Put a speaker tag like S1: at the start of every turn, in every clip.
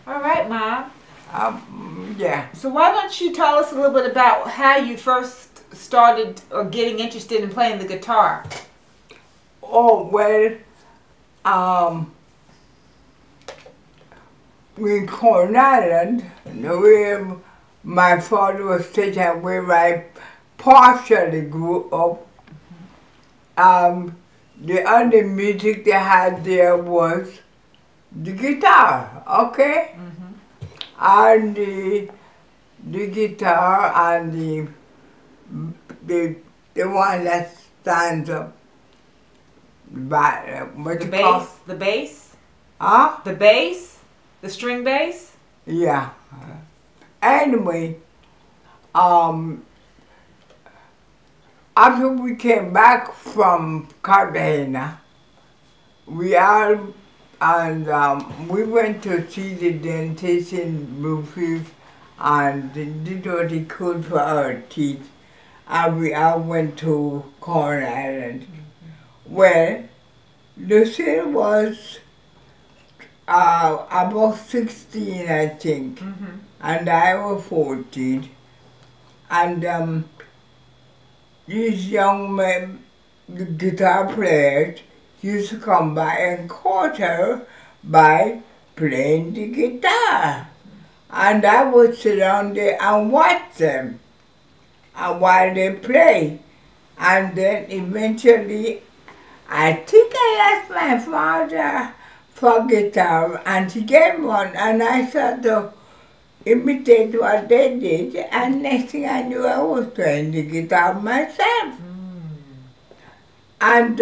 S1: All right, Mom.
S2: Yeah.
S1: So why don't you tell us a little bit about how you first started or getting interested in playing the guitar?
S2: Oh, well, um, in Corn Island, where my father was stationed, where I partially grew up, the only music they had there was the guitar, okay? And the guitar and the the one that stands up, what
S1: The
S2: you call?
S1: bass? The bass?
S2: Huh?
S1: The bass? The string bass?
S2: Yeah. Anyway, um, after we came back from Cartagena, we all and we went to see the dentist in Bluefield and they did what they could for our teeth. And we all went to Corn Island. Well, Lucille was about 16, I think, and I was 14. And these young men, the guitar players, used to come by and court her by playing the guitar. And I would sit down there and watch them while they play. And then eventually, I think I asked my father for guitar, and he gave me one, and I started to imitate what they did, and next thing I knew, I was playing the guitar myself. And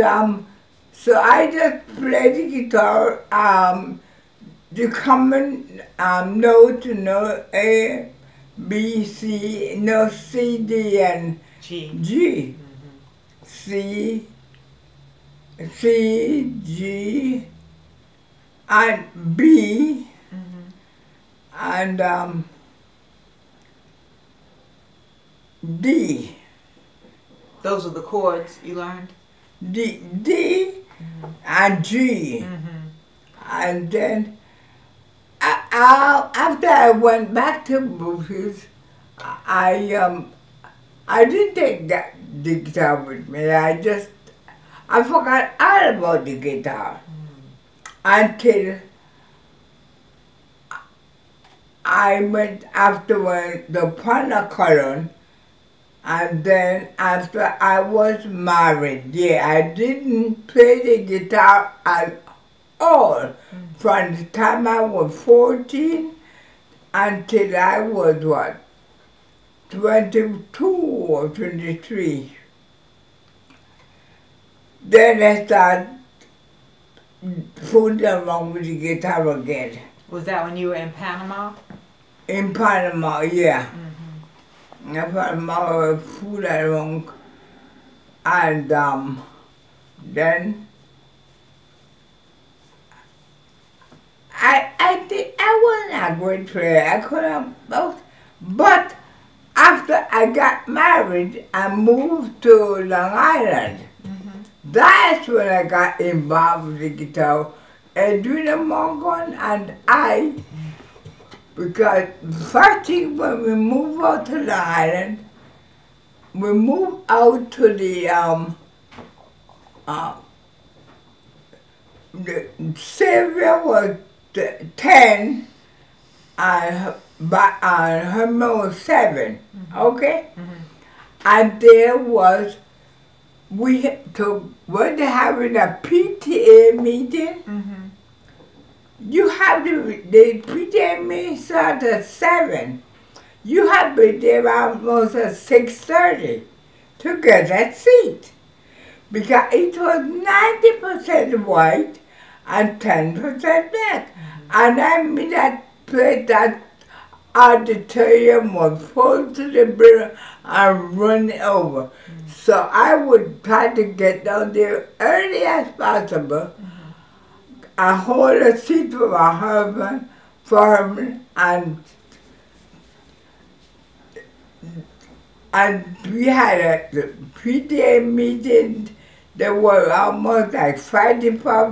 S2: so I just played the guitar, the common note, A, B, C, C, D, and G. C, G, and B, and D.
S1: Those are the chords you learned?
S2: D and G. And then after I went back to Bluefields, I didn't take the guitar with me. I forgot all about the guitar until I went afterward the Panacologne, and then after I was married, I didn't play the guitar at all from the time I was 14 until I was what, 22 or 23. Then I started fooling around with the guitar again.
S1: Was that when you were in Panama?
S2: In Panama, yeah. In Panama, I fooled around, and then I think I wasn't a great player. I could have both, but after I got married and moved to Long Island, that's when I got involved with the guitar. Edwina Morgan and I, because first thing when we moved out to Long Island, we moved out to the Sylvia was 10 and her mom was 7, okay? And there was, when they having a PTA meeting, you have the PTA meeting started at 7. You have to be there almost at 6:30 to get that seat. Because it was 90% white and 10% black. And I mean that place, that auditorium was full to the brim and running over. So I would try to get down there early as possible and hold a seat for my husband, for him, and we had a PTA meeting. They were almost like fighting for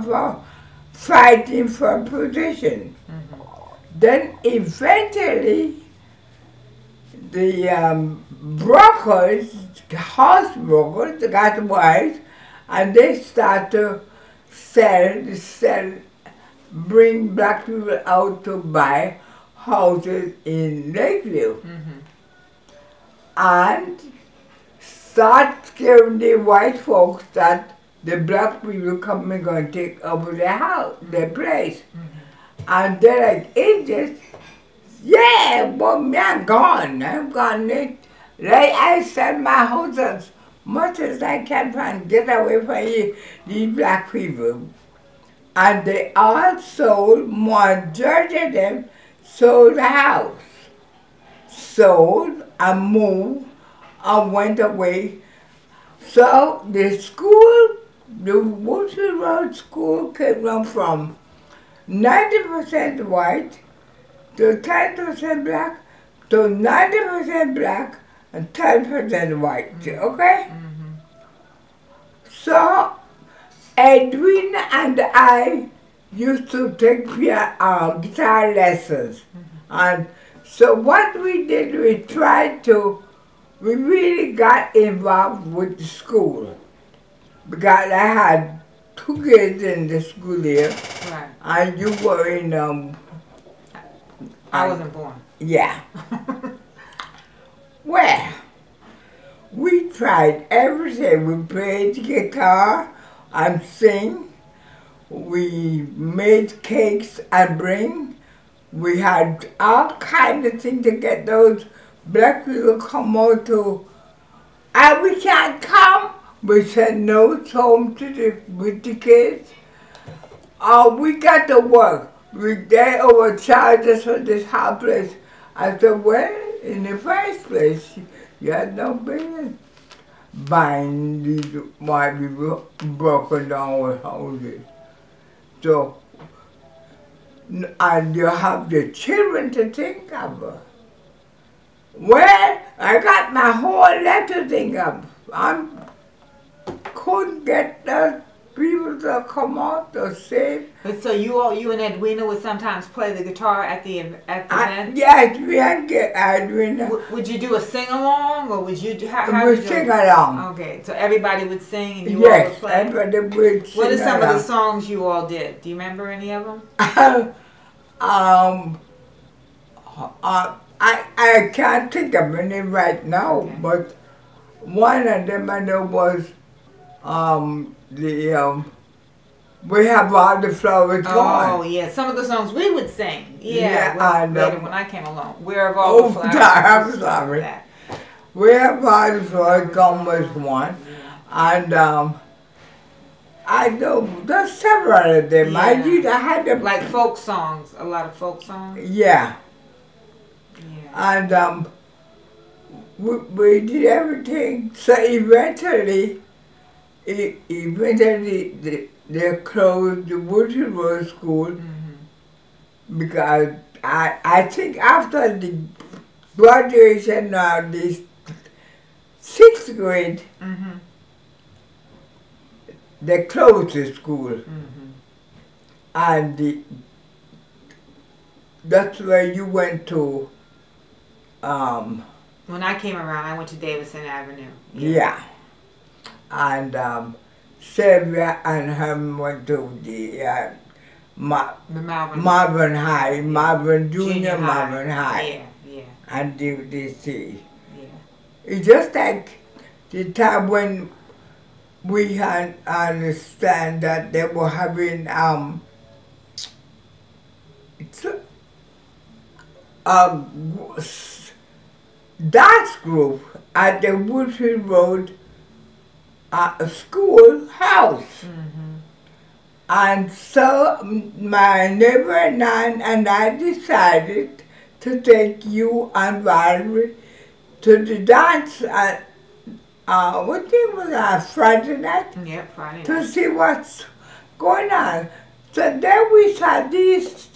S2: position. Then eventually, the brokers, house brokers, got wise, and they start to sell, bring black people out to buy houses in Lakeview. And start scaring the white folks that the black people coming going to take over their house, their place. And they're like, idiots. Yeah, but me, I'm gone. Like I sell my house as much as I can and get away from these black people. And they all sold, majority of them sold the house. Sold and moved and went away. So the school, the Woodley Road School came from 90% white to 10% black to 90% black and 10% white, okay? So Edwin and I used to take guitar lessons. And so what we did, we really got involved with the school. Because I had 2 kids in the school here.
S1: Right.
S2: And you were in,
S1: I wasn't born.
S2: Yeah. Well, we tried everything. We played guitar and sing. We made cakes and bring. We had all kinds of things to get those black people come out to. And we can't come. We sent notes home with the kids. We got to work. They overcharged us for this hot place. I said, well, in the first place, you had no business buying these white people broken down with houses. So, and you have the children to think of. Well, I got my whole life to think of. I couldn't get the people to come out to save.
S1: So you and Edwina would sometimes play the guitar at the event?
S2: Yes, we had get Edwina.
S1: Would you do a sing along, or would you do?
S2: We sing along.
S1: Okay, so everybody would sing and you all would play.
S2: Yes, everybody would sing.
S1: What are some of the songs you all did? Do you remember any of them?
S2: I can't think of any right now, okay. But one of them I know was We Have All the Flowers Gone.
S1: Oh, yeah. Some of the songs we would sing. Yeah, later when I came along. Where Have All the Flowers Gone?
S2: I'm sorry. Where Have All the Flowers Gone was one. And I know there's several of them.
S1: Yeah.
S2: I had them.
S1: Like folk songs. A lot of folk songs.
S2: Yeah. And we did everything. So eventually they closed the Woodley Road School because I think after the graduation of the 6th grade, they closed the school. And that's where you went to.
S1: When I came around, I went to Davidson Avenue.
S2: Yeah. And Sylvia and him went to the Marvin High, Marvin Junior Marvin High.
S1: Yeah.
S2: And DC.
S1: Yeah.
S2: It's just like the time when we had understand that they were having dance group at the Woodley Road school house. And so my neighbor Nan and I decided to take you and Valerie to the dance at, what day was that, Friday night?
S1: Yeah, Friday night.
S2: To see what's going on. So then we saw these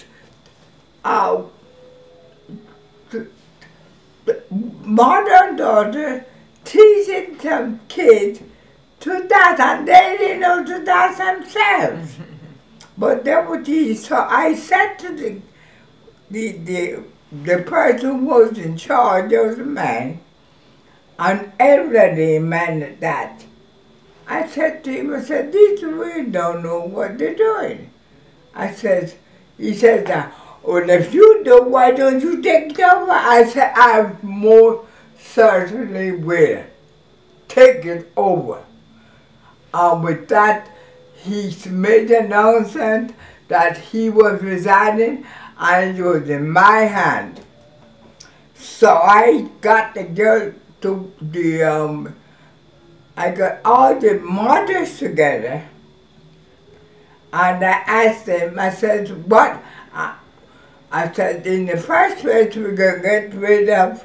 S2: modern daughter teaching some kids to dance, and they didn't know to dance themselves. But they would teach. So I said to the person who was in charge was a man, an elderly man at that. I said to him, I said, these we don't know what they're doing. He says, well, if you do, why don't you take it over? I said, I most certainly will take it over. With that, he made an announcement that he was resigning and it was in my hand. So I got the girl to I got all the mothers together and I asked them, I said, what? I said, in the first place, we're going to get rid of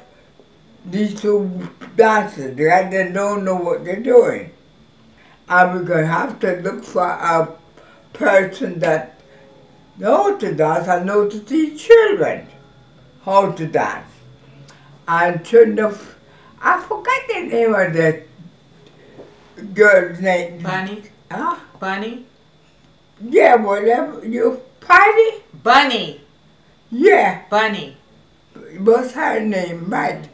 S2: these two dancers. They don't know what they're doing. And we're going to have to look for a person that knows to dance and knows to teach children how to dance. And sure enough, I forgot the name of the girl's name.
S1: Bunny?
S2: Huh?
S1: Bunny?
S2: Yeah, whatever. You, Patty?
S1: Bunny.
S2: Yeah.
S1: Bunny.
S2: Was her name, right?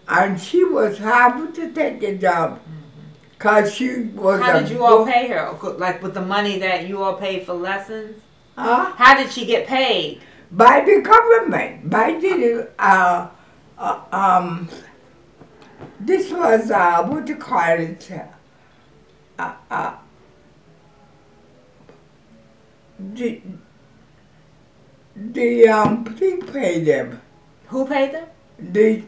S2: And she was happy to take the job. Because she was
S1: How did you all pay her? Like with the money that you all paid for lessons?
S2: Huh?
S1: How did she get paid?
S2: By the government. By the, this was, what do you call it? They paid them.
S1: Who paid them?
S2: The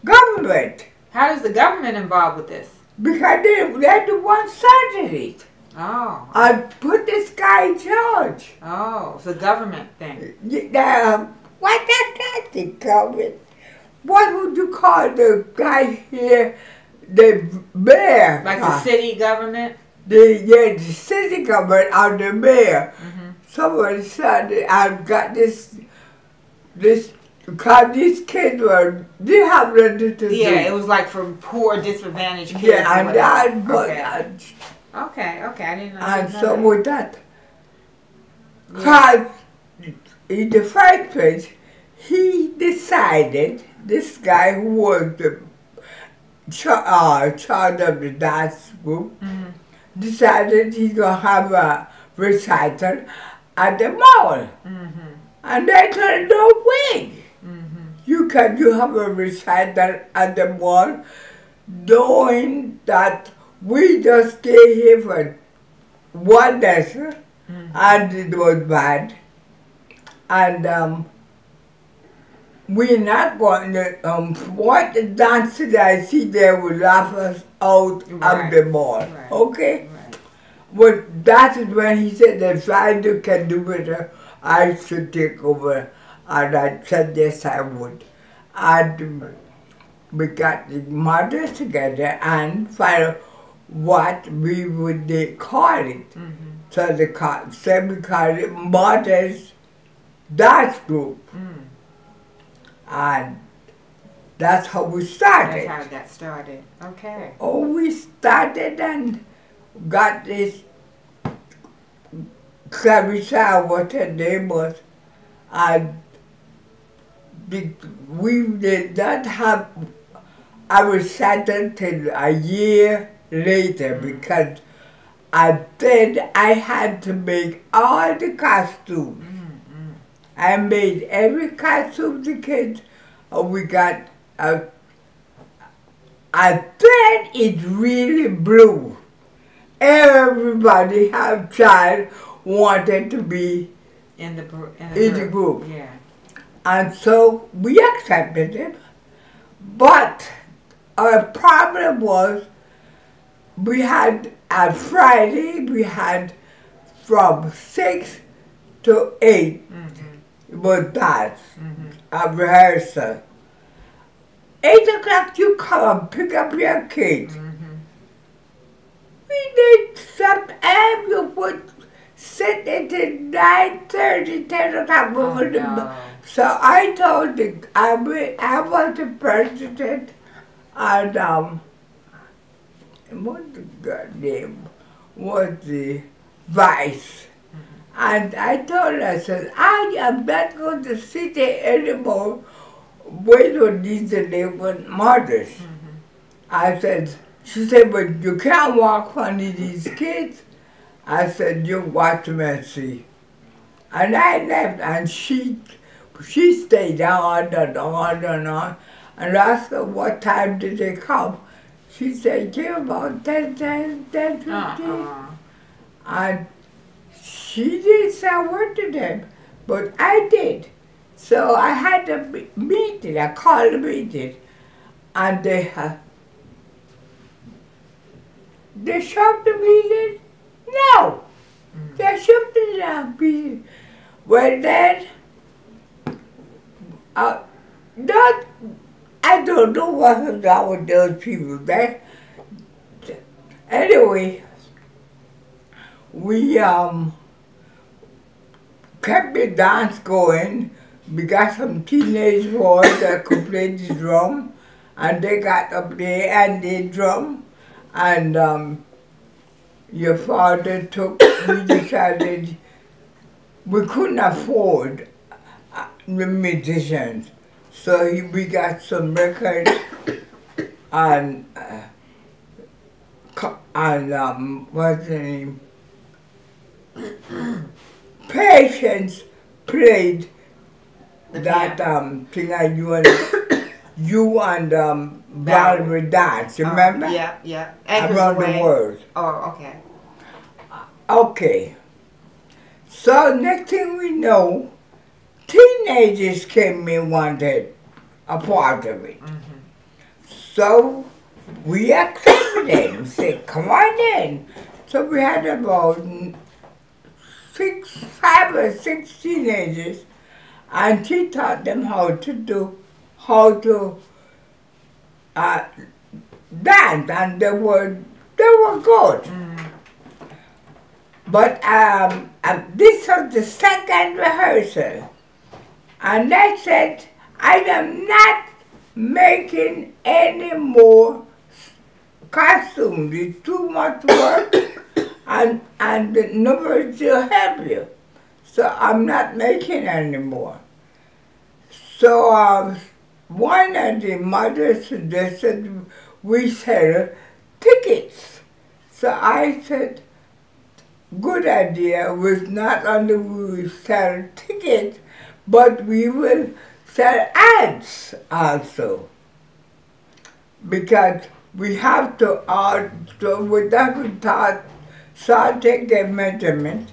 S2: government.
S1: How is the government involved with this?
S2: Because they're the ones started it.
S1: Oh.
S2: I put this guy in charge.
S1: Oh, it's a government thing.
S2: What that the government? What would you call the guy here? The mayor.
S1: Like the city government?
S2: The city government or the mayor. Somebody said, I've got this, because these kids they have nothing to do.
S1: Yeah, it was like for poor, disadvantaged kids.
S2: Yeah, and that,
S1: okay, I didn't know.
S2: And so with that, because in the first place, he decided, this guy who was the charge of the dance group, decided he's going to have a recital at the mall. And they said, no way. You have a recital at the mall knowing that we just stay here for one lesson and it was bad. And we're not going to, what the dancers I see there will laugh us out of the mall, okay? Well, that is when he said, if I can do better, I should take over. And I said, yes, I would. And we got the mothers together and find out what we would call it. So we call it Mothers Dance Group. And that's how we started.
S1: That's how it got started. Okay.
S2: Oh, we started and got this Clarissa, what her name was, and we did not have a recital till a year later because then I had to make all the costumes. I made every costume the kids. We got and then it really blew. Everybody have child wanted to be
S1: in the
S2: group.
S1: Yeah.
S2: And so we accepted it. But our problem was we had on Friday we had from 6 to 8 was dance, a rehearsal. 8 o'clock you come pick up your kids. We did some and you would sit until 9:30, 10 o'clock. So I told the, I was the president and what the girl name was the vice. And I told her, I said, I am not going to sit there anymore wait on these delinquent mothers. I said, she said, but you can't walk funny these kids. I said, you watch me and see. And I left, and she stayed on and on and on. And I asked her, what time did they come? She said, came about 10:15. And she didn't say a word to them, but I did. So I had a meeting, I called a meeting, and they shoved the meeting? No, they shoved the meeting. Well then, that, I don't know what was wrong with those people there. Anyway, we kept the dance going. We got some teenage boys that could play the drum, and they got up there and they drum, and your father we decided we couldn't afford the musicians, so we got some records and what's the name? Patience played that thing I you and Valerie dance, remember?
S1: Yeah.
S2: Around the world.
S1: Oh, okay.
S2: Okay. So next thing we know, teenagers came in wanted a part of it. So we accepted them, said, come on in. So we had about 5 or 6 teenagers, and she taught them how to dance, and they were good. But this was the second rehearsal, and I said, I am not making any more costumes. It's too much work, and the numbers will help you. So I'm not making any more. So one of the mothers suggested we sell tickets. So I said, good idea. Was not only we will sell tickets, but we will sell ads also. Because we have to take their measurement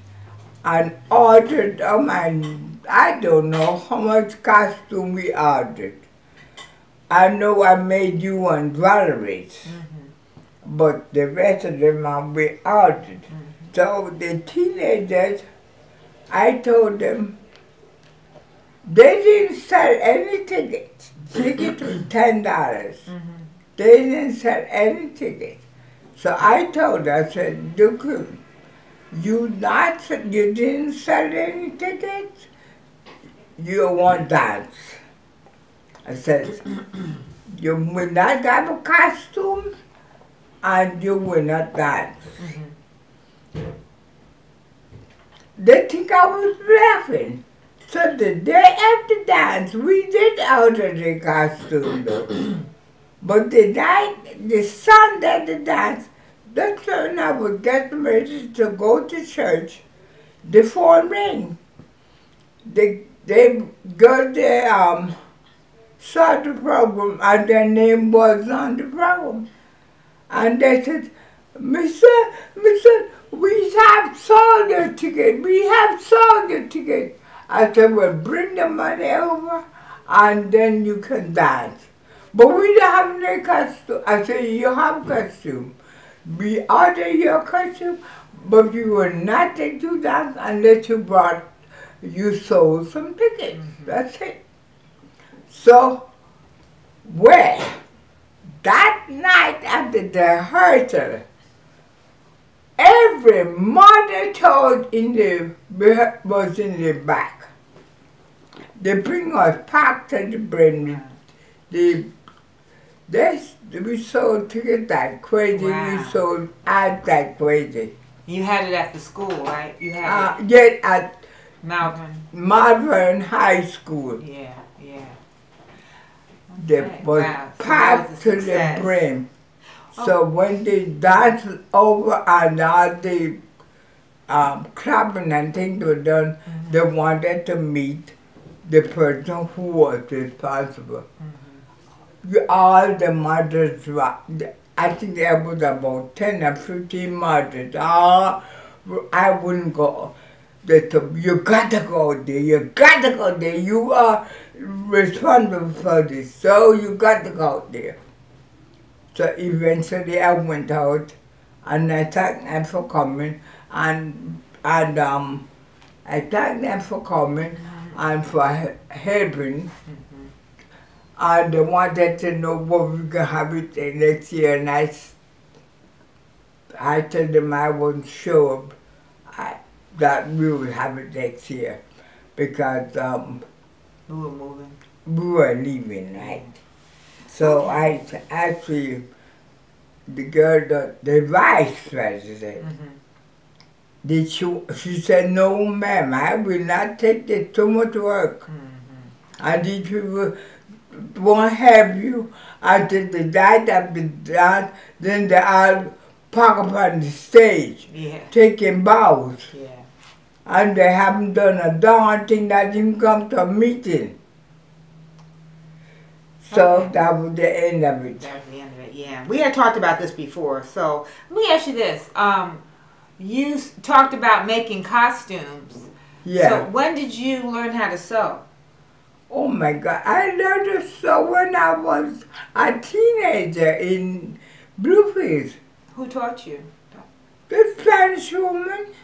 S2: and order them, and I don't know how much costume we ordered. I know I made you and Valerie's, but the rest of them we ordered. So the teenagers, I told them, they didn't sell any tickets. Ticket was $10. They didn't sell any tickets. So I told her, I said, you didn't sell any tickets? You won't dance. I said, you will not have a costume, and you will not dance. They think I was laughing. So the day after dance, we did order the costume though. But the Sunday the dance, that's when I was getting ready to go to church. The phone rang. They got the saw the program, and their name was on the program. And they said, Mr., we have sold your ticket. We have sold your ticket. I said, well, bring the money over, and then you can dance. But we don't have any costume. I said, you have costume. We order your costume, but you will not take you dance unless you sold some tickets. That's it. So, well, that night after the rehearsal, every mother child was in the back. They bring us packed at the brain. We sold tickets like crazy. Wow. We sold ads like crazy.
S1: You had it at the school, right? You had it
S2: Yet at
S1: Malvern.
S2: Malvern High School.
S1: Yeah, yeah.
S2: They
S1: Okay.
S2: was
S1: Wow. So that
S2: packed
S1: was a
S2: to the
S1: success.
S2: brim.
S1: Oh.
S2: So when they danced over and all the clapping and things were done, they wanted to meet the person who was responsible. All the mothers were, I think there was about 10 or 15 mothers. I wouldn't go. They told me, you gotta go there, you gotta go there. You are responsible for this, so you gotta go there. So eventually I went out and I thanked them for coming and I thanked them for coming and for helping. And they wanted to know what we could have it next year, and I told them I wasn't sure that we would have it next year because
S1: We were moving.
S2: we were leaving, right? So I actually, the girl, the vice president, she said, no ma'am, I will not take this, too much work. And these people won't help you until the night of the dance, then they all park up on the stage, taking bows.
S1: Yeah.
S2: And they haven't done a darn thing that even come to a meeting. So that was the end of it.
S1: That was the end of it, yeah. We had talked about this before, so let me ask you this. You talked about making costumes.
S2: Yeah.
S1: So when did you learn how to sew?
S2: Oh my God, I learned to sew when I was a teenager in Bluefields.
S1: Who taught you?
S2: The Spanish woman.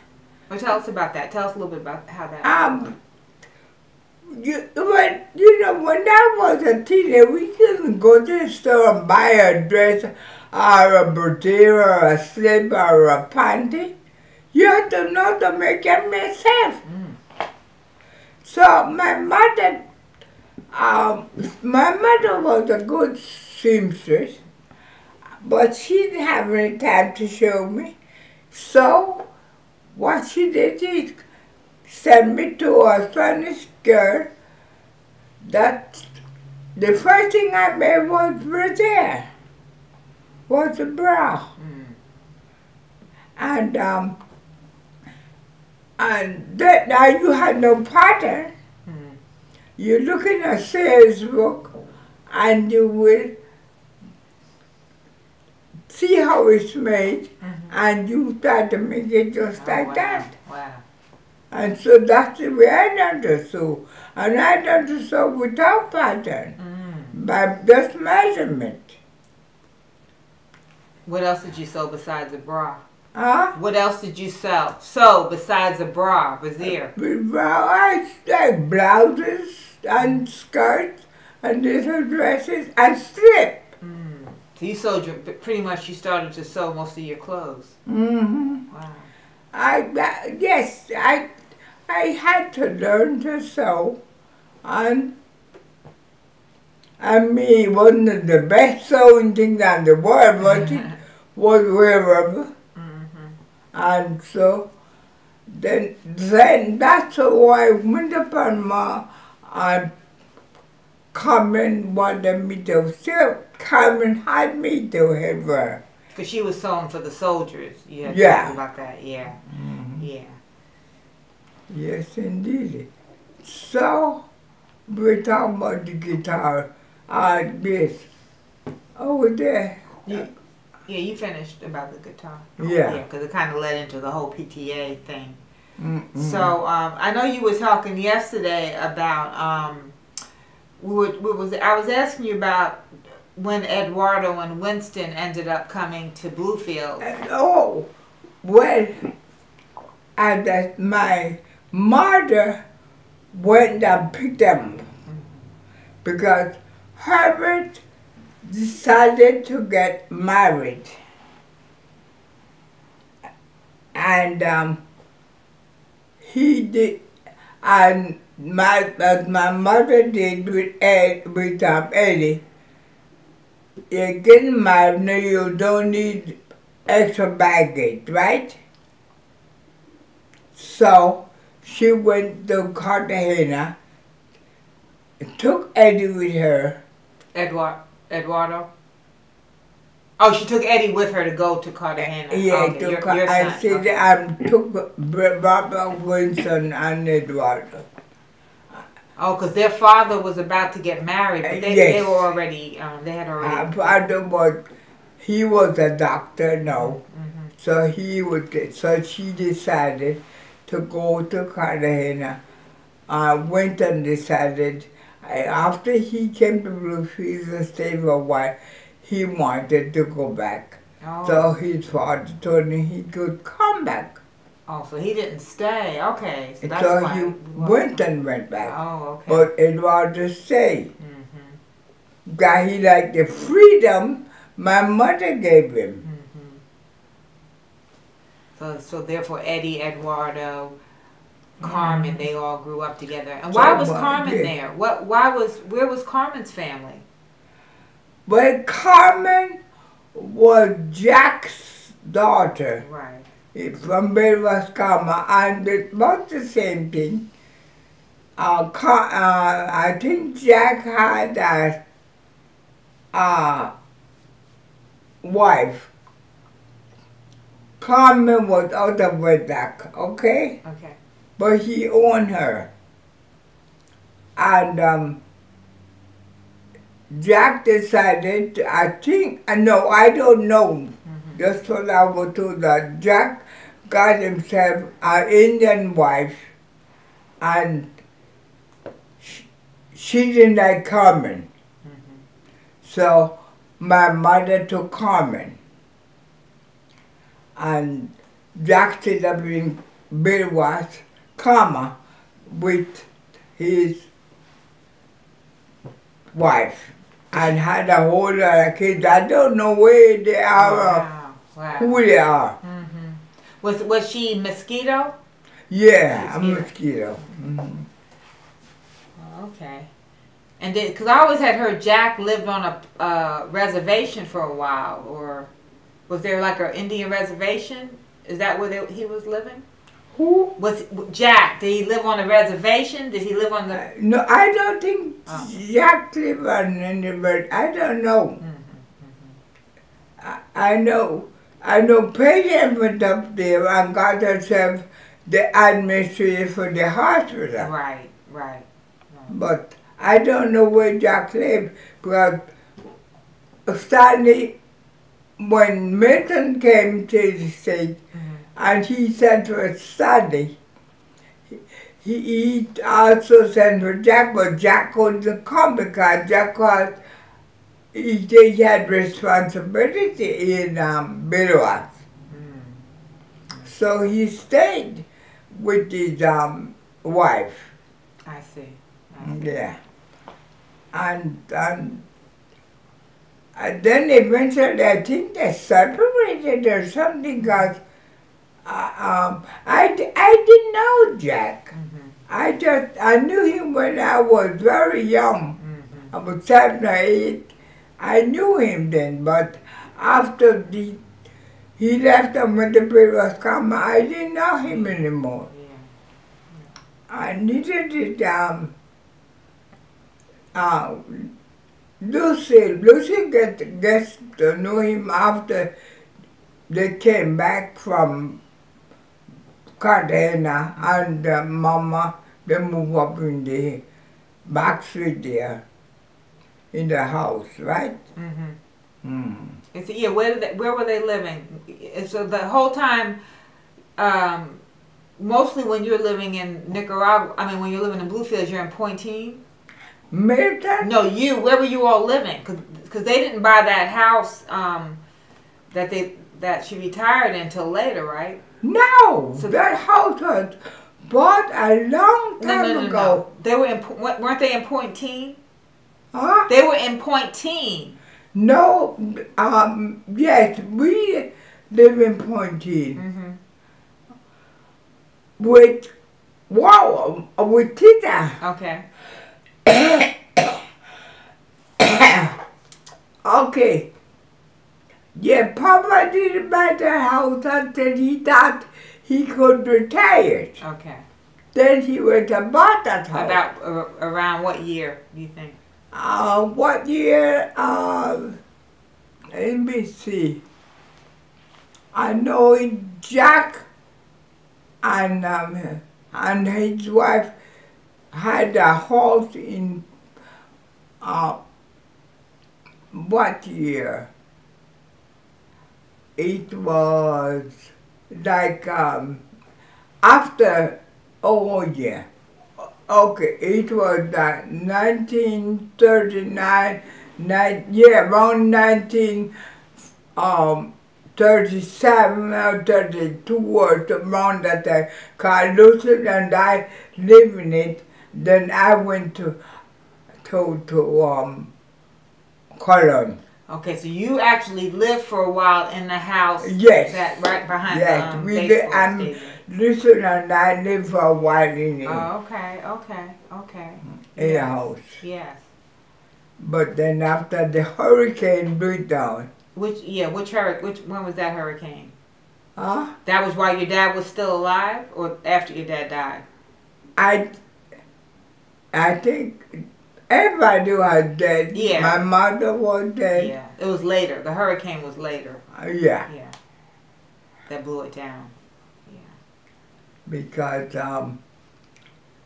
S1: Well, tell us about that. Tell us a little bit about how that
S2: When I was a teenager, we couldn't go to the store and buy a dress or a brassiere or a slip or a panty. You had to know to make it myself. So my mother was a good seamstress, but she didn't have any time to show me. So what she did is send me to a Spanish girl that the first thing I made was brassiere, was a bra. And that now you had no pattern. You look in a sales book and you will see how it's made and you try to make it just like that.
S1: Wow.
S2: And so that's the way I learned to sew. And I learned to sew without pattern, by just measurement.
S1: What else did you sew besides a bra?
S2: What
S1: else did you sew besides a bra, brassiere?
S2: I like blouses and skirts and little dresses and strip.
S1: So you sewed pretty much. You started to sew most of your clothes. Wow.
S2: Yes, I had to learn to sew, and I mean, it wasn't the best sewing thing in the world, but it was wherever. And so then that's how I went upon my Carmen wanted me to sew. Carmen had me to help her.
S1: Because she was sewing for the soldiers. You had talked about that, yeah. Yeah.
S2: Yes, indeed. So, we're talking about the guitar, bass, over there.
S1: You finished about the guitar.
S2: Yeah.
S1: Because it kind of led into the whole PTA thing. So, I know you were talking yesterday about, I was asking you about when Eduardo and Winston ended up coming to Bluefield.
S2: And my mother went and picked them because Herbert decided to get married. And he did, and as my mother did with Eddie. You're getting married now, you don't need extra baggage, right? So she went to Cartagena, took Eddie with her.
S1: Eduardo. Oh, she took Eddie with her to go to Cartagena.
S2: Yeah,
S1: Okay, your
S2: I
S1: son.
S2: said
S1: Okay.
S2: took Barbara Wilson and Eduardo.
S1: Oh, because their father was about to get married, but they were already, they had already.
S2: Father was, he was a doctor now.
S1: Mm-hmm.
S2: So she decided to go to Cartagena. Went and decided, after he came to Bluefields and stayed for a while, he wanted to go back.
S1: Oh.
S2: So his father told him he could come back.
S1: Oh, so he didn't stay. Okay. So, that's
S2: So
S1: why
S2: he went back.
S1: Oh, okay.
S2: But Eduardo stayed.
S1: Mm-hmm.
S2: That he liked the freedom my mother gave him.
S1: Mm-hmm. So therefore Eddie, Eduardo, Carmen, they all grew up together. And why was Carmen there? Where was Carmen's family?
S2: Well, Carmen was Jack's daughter.
S1: Right.
S2: From Belvascama, and it was the same thing. I think Jack had a wife. Carmen was out of wedlock, okay?
S1: Okay.
S2: But he owned her. And Jack decided, I don't know. Just what I was told that Jack got himself an Indian wife, and she didn't like Carmen. So my mother took Carmen, and Jack stayed up in Belwas, Kama, with his wife, and had a whole lot of kids. I don't know where they are.
S1: Wow.
S2: Who they are.
S1: Mm-hmm. Was she Mosquito?
S2: Yeah, a Mosquito. Mm-hmm.
S1: Okay. And because I always had heard Jack lived on a reservation for a while, or was there like an Indian reservation? Is that where he was living?
S2: Who?
S1: Was Jack, did he live on a reservation? Did he live on the...
S2: No, I don't think Jack lived on any, but I don't know. I know Peggy went up there and got herself the administrator for the hospital.
S1: Right.
S2: But I don't know where Jack lived, because Stanley, when Milton came to the state, and he sent for Stanley, he also sent for Jack, but Jack couldn't come because Jack he had responsibility in Belwas. So he stayed with his wife.
S1: I see.
S2: Yeah. And then eventually I think they separated or something, because I didn't know Jack. I knew him when I was very young. I was 7 or 8. I knew him then, but after he left and when the baby was coming, I didn't know him anymore. I needed it. Lucy gets to know him after they came back from Cartagena, and Mama, they moved up in the back street there, in the house, right?
S1: And so, yeah, where were they living? And so the whole time, mostly when you're living in Nicaragua, when you're living in Bluefields, you're in Pointine?
S2: Milton?
S1: No, where were you all living? Because they didn't buy that house that she retired in until later, right?
S2: No, so that house was bought a long time ago.
S1: No. They were weren't they in Pointine?
S2: Huh?
S1: They were in Pointine.
S2: No, yes, we live in Pointine. With Tita.
S1: Okay.
S2: Okay. Yeah, Papa didn't buy the house until he thought he could retire.
S1: Okay.
S2: Then he went to bought that house.
S1: About around what year do you think?
S2: What year? Let me see. I know Jack and his wife had a house in what year? It was like after, oh yeah, okay, it was 1939, around 1937 or 32 or around that time. Because Lucy and I live in it. Then I went to Cologne.
S1: Okay, so you actually lived for a while in the house.
S2: Yes.
S1: That right behind
S2: yes,
S1: the
S2: baseball
S1: stadium.
S2: Lucy and I lived for a while in it.
S1: Oh, okay.
S2: In the house.
S1: Yes.
S2: But then after the hurricane blew down.
S1: When was that hurricane?
S2: Huh?
S1: That was while your dad was still alive, or after your dad died?
S2: I think everybody was dead.
S1: Yeah.
S2: My mother was dead.
S1: Yeah. It was later. The hurricane was later.
S2: Yeah.
S1: Yeah. That blew it down. Yeah.
S2: Because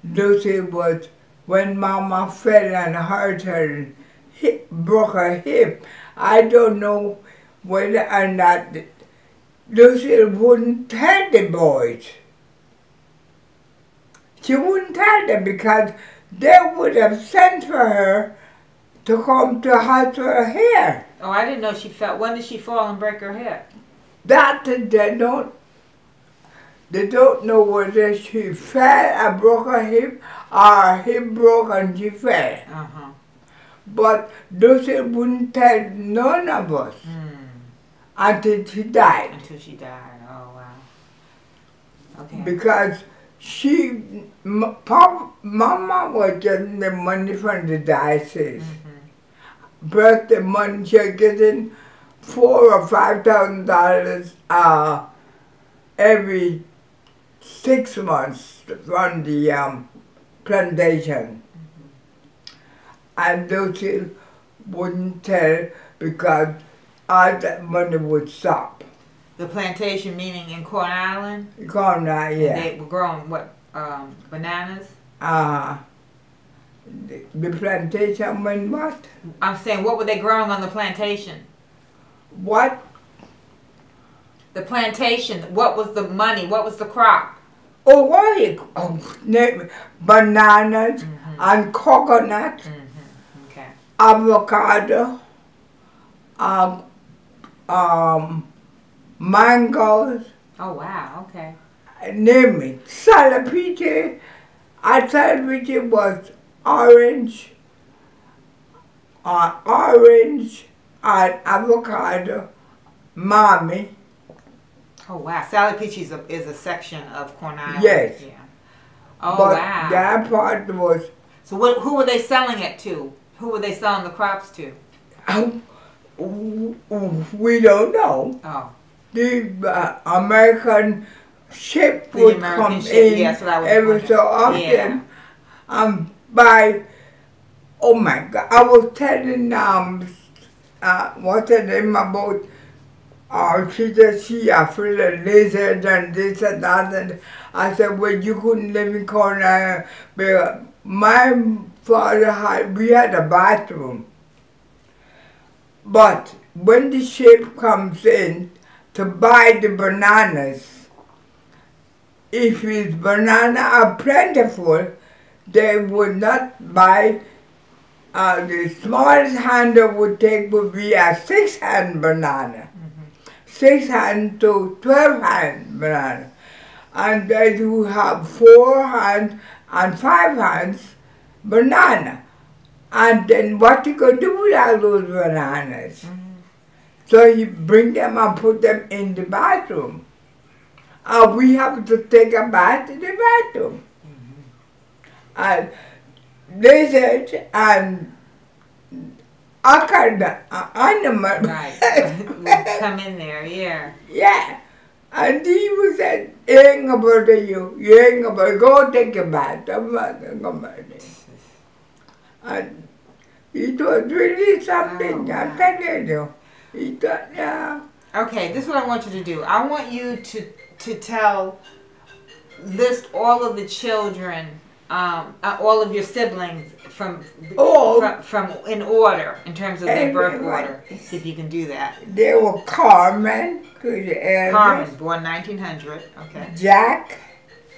S2: Lucy was, when Mama fell and hurt her hip, broke her hip, I don't know whether or not Lucy wouldn't tell the boys. She wouldn't tell them because they would have sent for her to come to hospital here.
S1: Oh, I didn't know she fell. When did she fall and break her hip?
S2: That they don't know whether she fell and broke her hip or her hip broke and she fell.
S1: Uh-huh.
S2: But Lucy wouldn't tell none of us until she died.
S1: Until she died. Oh, wow. Okay.
S2: Because Mama was getting the money from the diocese. Plus the money she was getting $4,000 or $5,000 every 6 months from the plantation. And Lucy wouldn't tell because all that money would stop.
S1: The plantation, meaning in Corn Island?
S2: Corn Island, yeah.
S1: And they were growing what, bananas?
S2: The plantation mean what?
S1: I'm saying, what were they growing on the plantation?
S2: What?
S1: The plantation, what was the money? What was the crop?
S2: Oh, what? Bananas and coconut,
S1: Okay.
S2: avocado, mangoes.
S1: Oh, wow, okay.
S2: Name it. Salapiche. Salapiche was orange and avocado, mommy.
S1: Oh, wow. Sally Peach is a section of Corn Island.
S2: Yes.
S1: Yeah. Oh,
S2: but
S1: wow.
S2: that part was...
S1: So who were they selling it to? Who were they selling the crops to?
S2: We don't know.
S1: Oh.
S2: The American ship would come in every so often by, oh my God, I was telling what's her name about, she said she afraid of lizards and this and that, and I said, well, you couldn't live in Corn Island, but my father we had a bathroom, but when the ship comes in to buy the bananas, if his banana are plentiful, they would not buy, the smallest hand they would take would be a 6-hand banana. 6-hand to 12-hand banana. And then you have 4-hand and 5 hands banana. And then what you could do with all those bananas? So you bring them and put them in the bathroom. We have to take a bath in the bathroom. And lizards and all kind of animals.
S1: Right. Come in there, yeah.
S2: Yeah. And he was said, ain't about you ain't about, go take a bath. I'm not going to about it. And it was really something, I'm telling you. It was, yeah.
S1: Okay, this is what I want you to do. I want you to list all of the children, all of your siblings from in order, in terms of their birth order. See if you can do that.
S2: They were Carmen, to the eldest.
S1: Carmen, born 1900. Okay.
S2: Jack.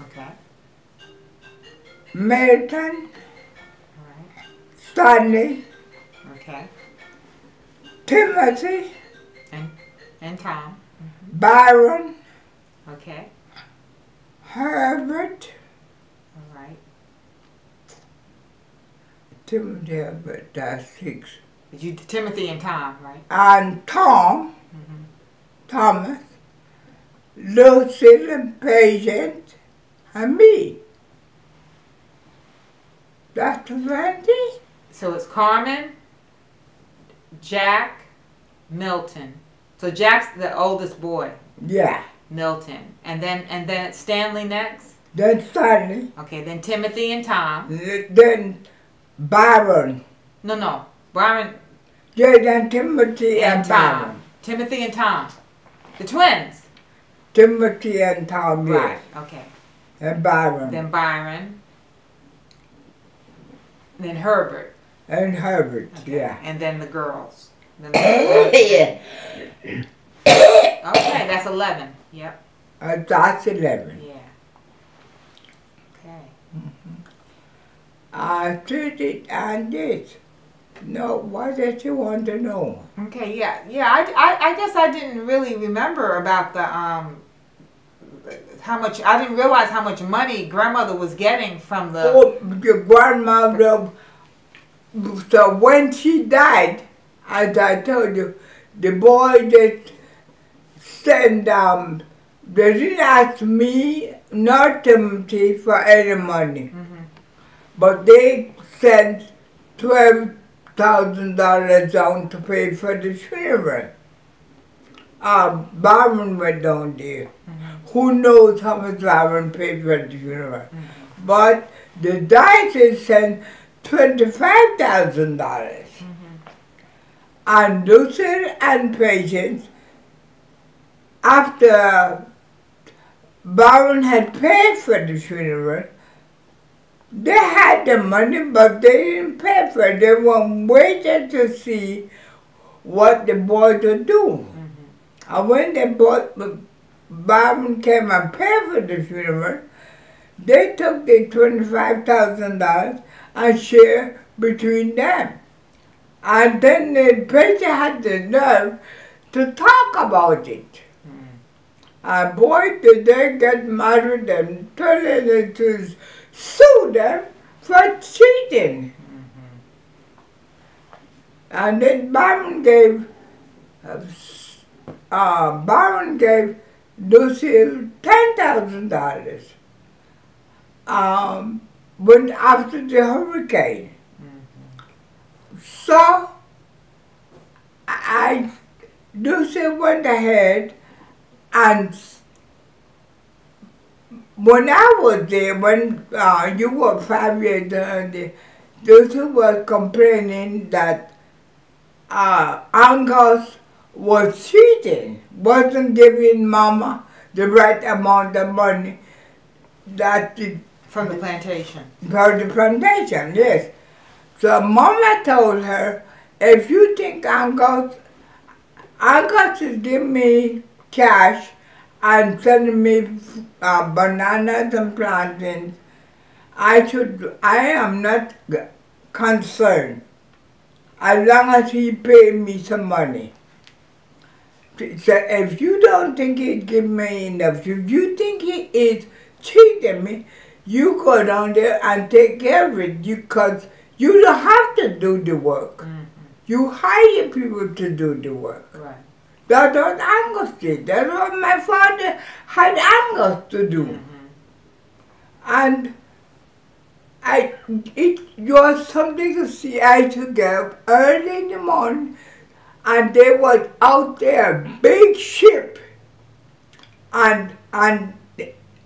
S1: Okay.
S2: Milton.
S1: All right.
S2: Stanley.
S1: Okay.
S2: Timothy.
S1: And Tom.
S2: Byron.
S1: Okay.
S2: Herbert.
S1: All right.
S2: Timothy, Herbert, that's 6.
S1: Timothy and Tom, right?
S2: And Tom. Thomas. Lucille and Patient. And me. That's 20.
S1: So it's Carmen, Jack, Milton. So Jack's the oldest boy.
S2: Yeah.
S1: Milton. And then it's Stanley next?
S2: Then Stanley.
S1: Okay, then Timothy and Tom.
S2: Then Byron.
S1: No. Byron.
S2: Yeah, then Timothy and
S1: Tom.
S2: Byron.
S1: Timothy and Tom. The twins.
S2: Timothy and Tom, yes.
S1: Right, okay.
S2: And Byron.
S1: Then Byron. Then Herbert.
S2: And Herbert,
S1: Okay.
S2: yeah.
S1: And then the girls.
S2: Yeah.
S1: Okay, that's 11. Yep.
S2: That's 11.
S1: Yeah. Okay.
S2: I did it and this. No, what did you want to know?
S1: Okay, yeah. I guess I didn't really remember about the how much. I didn't realize how much money grandmother was getting from the.
S2: Oh, your grandmother. So when she died, as I told you, the boy that sent they didn't ask me, not Timothy, for any money. But they sent $12,000 down to pay for the funeral. Byron went down there. Who knows how much Byron paid for the funeral? But the diocese sent $25,000. And Lucille and Patience, after Byron had paid for the funeral, they had the money, but they didn't pay for it. They were waiting to see what the boys would do. And when Byron came and paid for the funeral, they took the $25,000 and shared between them. And then the preacher had the nerve to talk about it. And boy, did they get married and turn them to sue them for cheating. And then Byron gave Lucille $10,000 when after the hurricane. So Lucille went ahead, and when I was there, when you were 5 years old, Lucille was complaining that Angus was cheating, wasn't giving Mama the right amount of money
S1: from the plantation.
S2: For the plantation, yes. So Mama told her, if you think Angus is giving me cash and sending me bananas and plantains, I am not concerned as long as he pay me some money. So if you don't think he's giving me enough, if you think he is cheating me, you go down there and take care of it, because you don't have to do the work. You hire people to do the work.
S1: Right.
S2: That's what Angus did. That's what my father had Angus to do. And it was something to see. I used to get up early in the morning, and they was out there, big ship, and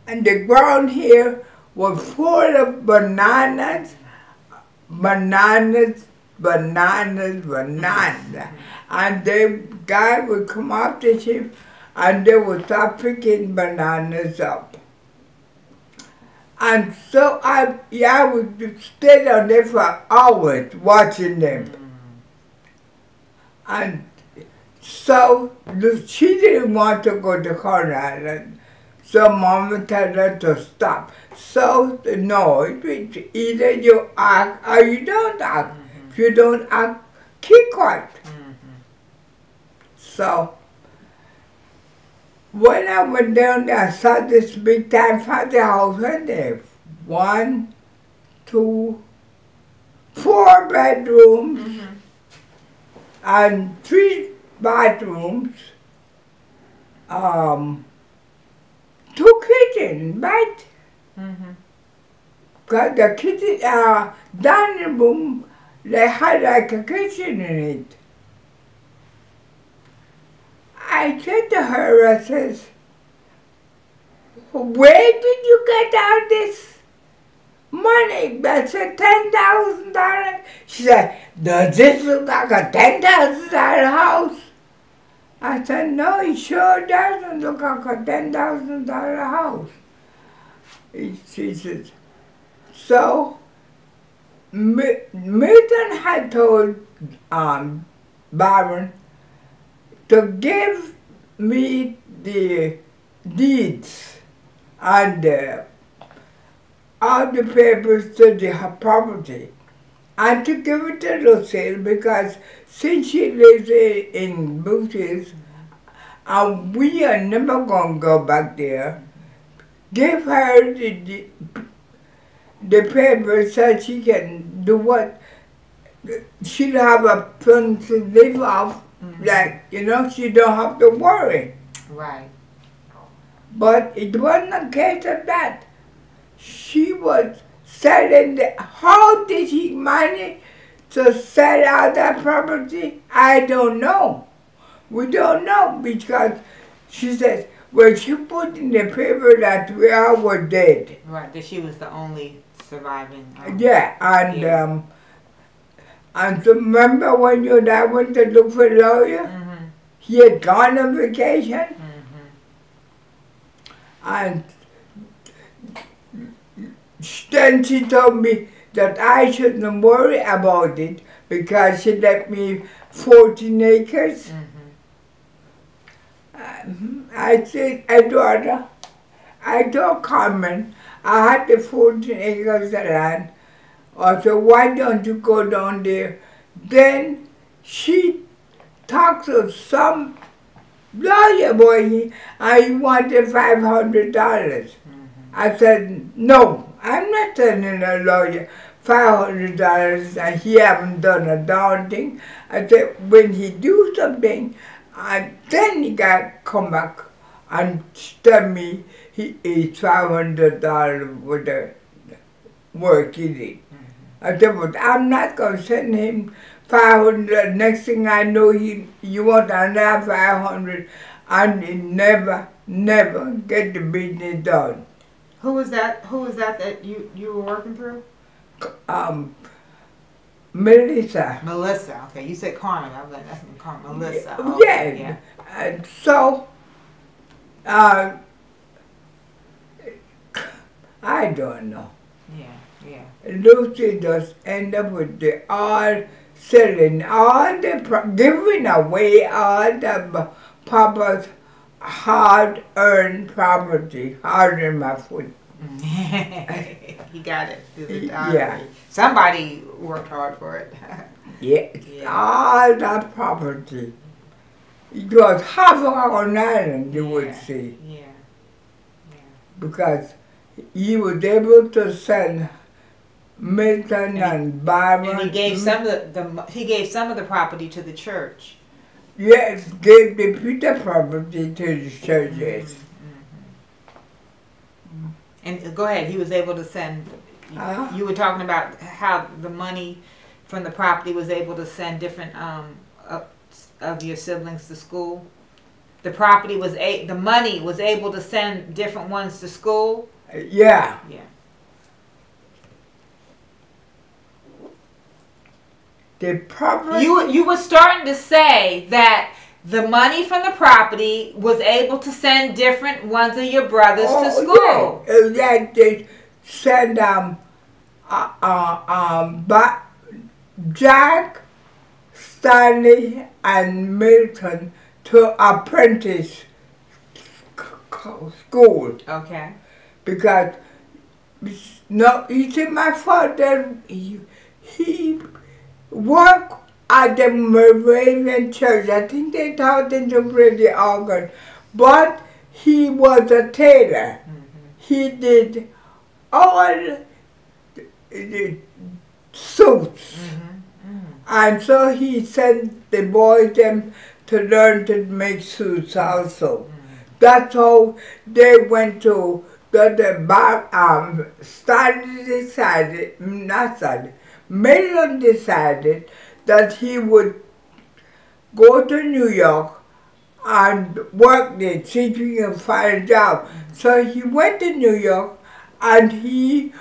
S2: the ground here was full of bananas, bananas, bananas, bananas. And the guy would come up the ship and they would start picking bananas up. And so I would stay down there for hours watching them. And so she didn't want to go to Corn Island. So Mama told her to stop. So, no, either you act or you don't act. If you don't act, keep quiet. So, when I went down there, I saw this big time fancy house in there. 1, 2, 4 bedrooms and 3 bathrooms. 2 kitchens, right? Because the kitchen, dining room, they had like a kitchen in it. I said to her, I says, where did you get all this money? I said, $10,000. She said, does this look like a $10,000 house? I said, no, it sure doesn't look like a $10,000 house. She says, so Milton had told Byron to give me the deeds and all the papers to the property and to give it to Lucille because since she lives in Booties and we are never going to go back there, give her the papers so she can do what she'll have a fund to live off. Like, she don't have to worry.
S1: Right.
S2: But it wasn't a case of that. She was selling how did she manage to sell out that property? I don't know. We don't know because she says, well, she put in the paper that we all were dead.
S1: Right, that she was the only surviving.
S2: Yeah, and so remember when you and I went to look for a lawyer? He had gone on vacation. And then she told me that I shouldn't worry about it because she left me 14 acres. I said, I told Carmen, I had the 14 acres of land. I said, why don't you go down there? Then she talked to some lawyer boy and he wanted $500. I said, no, I'm not sending a lawyer $500 and he haven't done a darn thing. I said, when he do something, then he got to come back and tell me he is $500 for the work he did. I said, but I'm not going to send him $500. Next thing I know, you want another $500 and he never get the business done.
S1: Who was that that you were working through?
S2: Melissa.
S1: Melissa. Okay, you said Carmen. I was like, that's Carmen. Melissa. Oh,
S2: yeah.
S1: Yeah.
S2: And so, I don't know.
S1: Yeah.
S2: Lucy just end up with selling all giving away all the Papa's hard-earned property, hard in my foot.
S1: He got it.
S2: Yeah.
S1: Somebody worked hard for it.
S2: Yeah, all that property. It was half of our island, you would see.
S1: Yeah.
S2: Because he was able to send Milton and Byron.
S1: And he gave some of the property to the church.
S2: Yes, gave the Peter property to the churches.
S1: And go ahead, he was able to send, you were talking about how the money from the property was able to send different of your siblings to school? the property was the money was able to send different ones to school?
S2: Yeah.
S1: Yeah.
S2: The property.
S1: You were starting to say that the money from the property was able to send different ones of your brothers to school.
S2: Yeah, they send but Jack, Stanley, and Milton to apprentice school.
S1: Okay.
S2: Because no, you see, my father he worked at the Moravian church. I think they taught him to play the organ, but he was a tailor. He did all the suits. And so he sent the boys them to learn to make suits also. That's how they went to Stanley decided, not Stanley, Milton decided that he would go to New York and work there, see if he can find a job. So he went to New York and he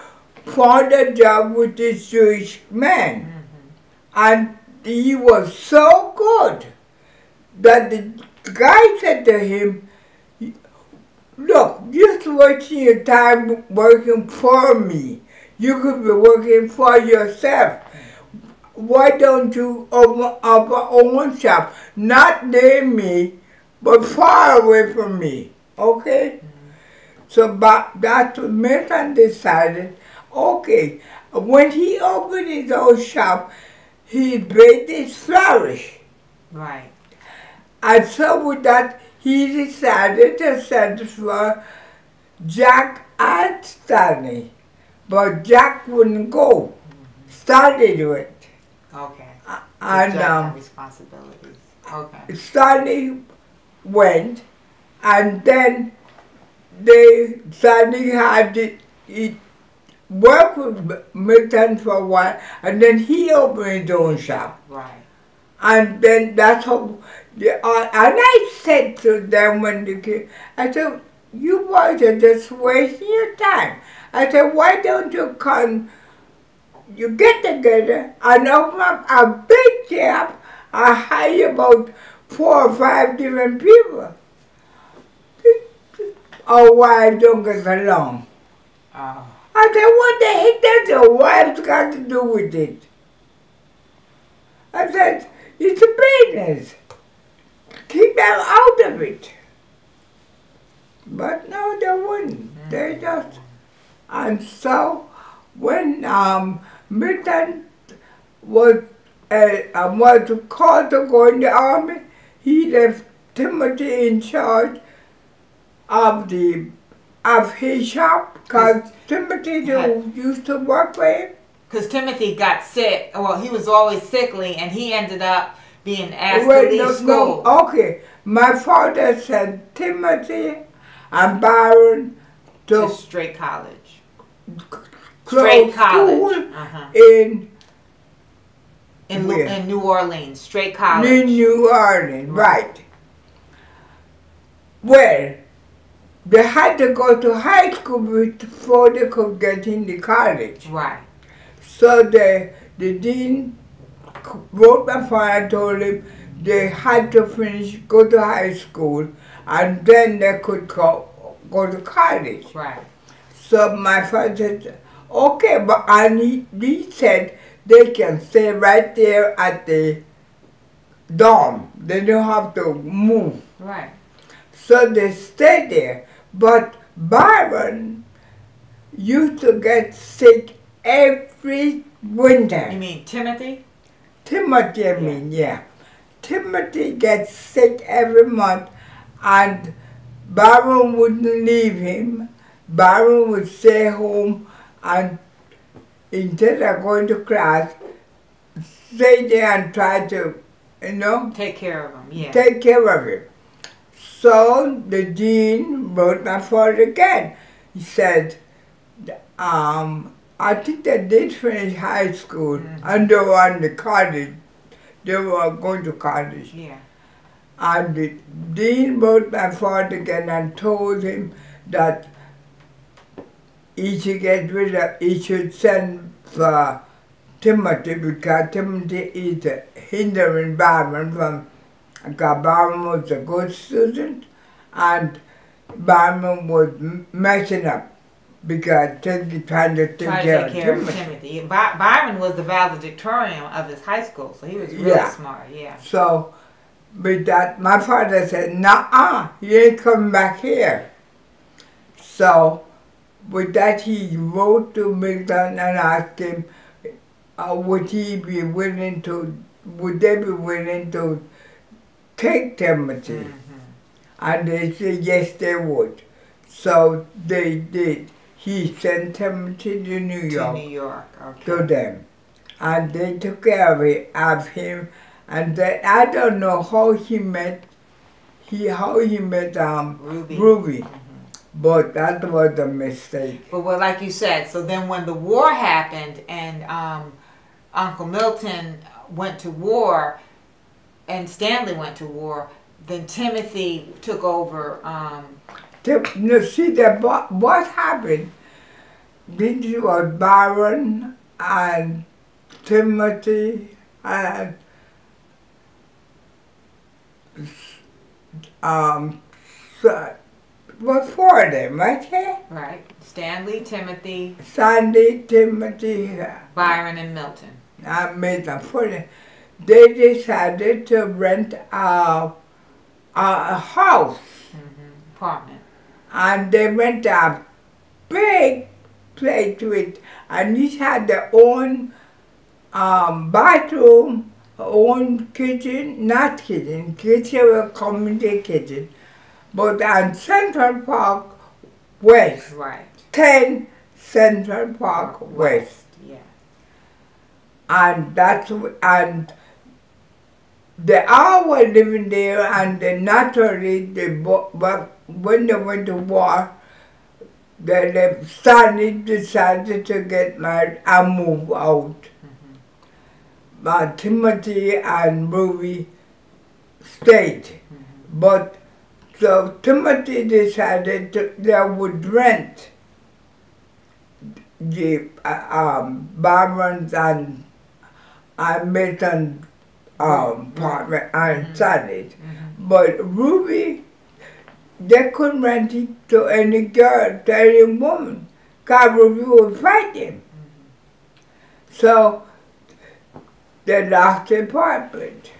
S2: found a job with this Jewish man. And he was so good that the guy said to him, look, just wasting your time working for me. You could be working for yourself. Why don't you open up a own shop? Not near me, but far away from me. Okay? So that's what Milton decided. Okay, when he opened his own shop, his business flourished.
S1: Right.
S2: And so with that, he decided to send for Jack and Stanley. But Jack wouldn't go. Stanley went.
S1: Okay.
S2: And
S1: responsibilities. Okay.
S2: Stanley went, and then Stanley had it worked with Milton for a while, and then he opened his own shop.
S1: Right.
S2: And then that's how, and I said to them when they came, I said, you boys are just wasting your time. I said, why don't you come, you get together and open up a big shop and hire about 4 or 5 different people. Our wives don't get along.
S1: Oh.
S2: I said, what the heck does your wives got to do with it? I said, it's a business. Keep them out of it. But no, they wouldn't. They just... And so, when Milton was called to go in the army, he left Timothy in charge of his shop, because Timothy used to work for him.
S1: Because Timothy got sick. Well, he was always sickly, and he ended up being asked to leave school.
S2: No, okay. My father sent Timothy and Byron to
S1: straight college.
S2: Straight college. In
S1: New Orleans. Straight college.
S2: In New Orleans, right. Well, they had to go to high school before they could get into college.
S1: Right.
S2: So the dean wrote my father and told him they had to go to high school, and then they could go to college.
S1: Right.
S2: So my father said, okay, but he said they can stay right there at the dorm. They don't have to move.
S1: Right.
S2: So they stayed there. But Byron used to get sick every winter.
S1: You mean Timothy?
S2: Timothy, I mean, yeah. Timothy gets sick every month, and Byron wouldn't leave him. Byron would stay home and instead of going to class, stay there and try to,
S1: take care of him, yeah.
S2: Take care of him. So the dean wrote my father again. He said, I think they did finish high school and they were on the college. They were going to college.
S1: Yeah.
S2: And the dean wrote my father again and told him that he should send for Timothy, because Timothy is a hindering Barman because Barman was a good student and Barman was messing up because Timothy trying to take care of Timothy.
S1: Byron was the valedictorian of his high school, so he was really smart, yeah.
S2: So, with that, my father said, "Nuh-uh, you ain't coming back here." So, with that, he wrote to Milton and asked him, would they be willing to take Timothy? Mm-hmm. And they said yes, they would. So they did. He sent Timothy to New York,
S1: okay.
S2: To them, and they took care of him. And then, I don't know how he met Ruby.
S1: Mm-hmm.
S2: But that was a mistake.
S1: But well, like you said, so then when the war happened and Uncle Milton went to war and Stanley went to war, then Timothy took over.
S2: What happened? This was Byron and Timothy and was four of them, right here?
S1: Right. Stanley, Timothy, Byron, and Milton.
S2: They decided to rent a house.
S1: Mm-hmm. Apartment.
S2: And they rent a big place and each had their own bathroom, own kitchen, kitchen was community kitchen, but on Central Park West.
S1: Right.
S2: 10 Central Park West.
S1: Yeah.
S2: And they all were living there, and naturally, when they went to war, Stanley decided to get married and move out. Mm-hmm. Timothy and Ruby stayed. Mm-hmm. But so Timothy decided they would rent the Barman's and Milton apartment and Stanley's. Mm-hmm. But Ruby, they couldn't rent it to any girl, to any woman, because Ruby would fight him. Mm-hmm. So they lost the apartment.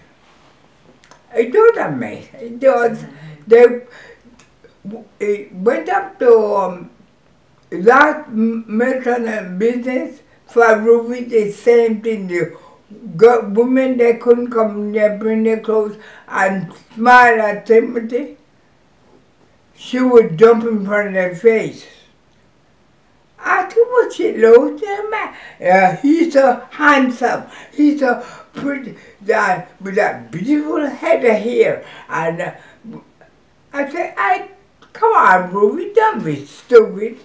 S2: It was amazing. It was, it went up to last Milton and business for Ruby, the same thing. The women, they couldn't come there, bring their clothes and smile at Timothy. She would jump in front of their face. I think what she loves him, man. He's so handsome. He's so pretty, with that beautiful head of hair. And I said, come on, Ruby, don't be stupid.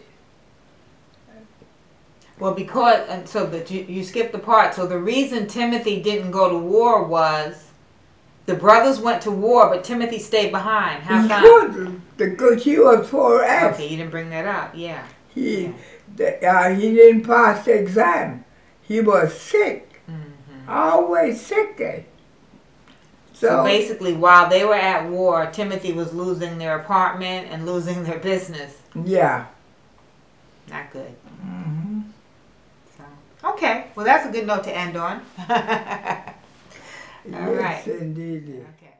S1: Well, so that you skipped the part. So the reason Timothy didn't go to war was the brothers went to war, but Timothy stayed behind. How come?
S2: Because he was 4F.
S1: Okay, you didn't bring that up. Yeah.
S2: He didn't pass the exam. He was sick. Mm-hmm. Always sick.
S1: So basically, while they were at war, Timothy was losing their apartment and losing their business.
S2: Yeah.
S1: Not good. Mm-hmm. So, okay. Well, that's a good note to end on. All right.
S2: Yes, indeed.
S1: Okay.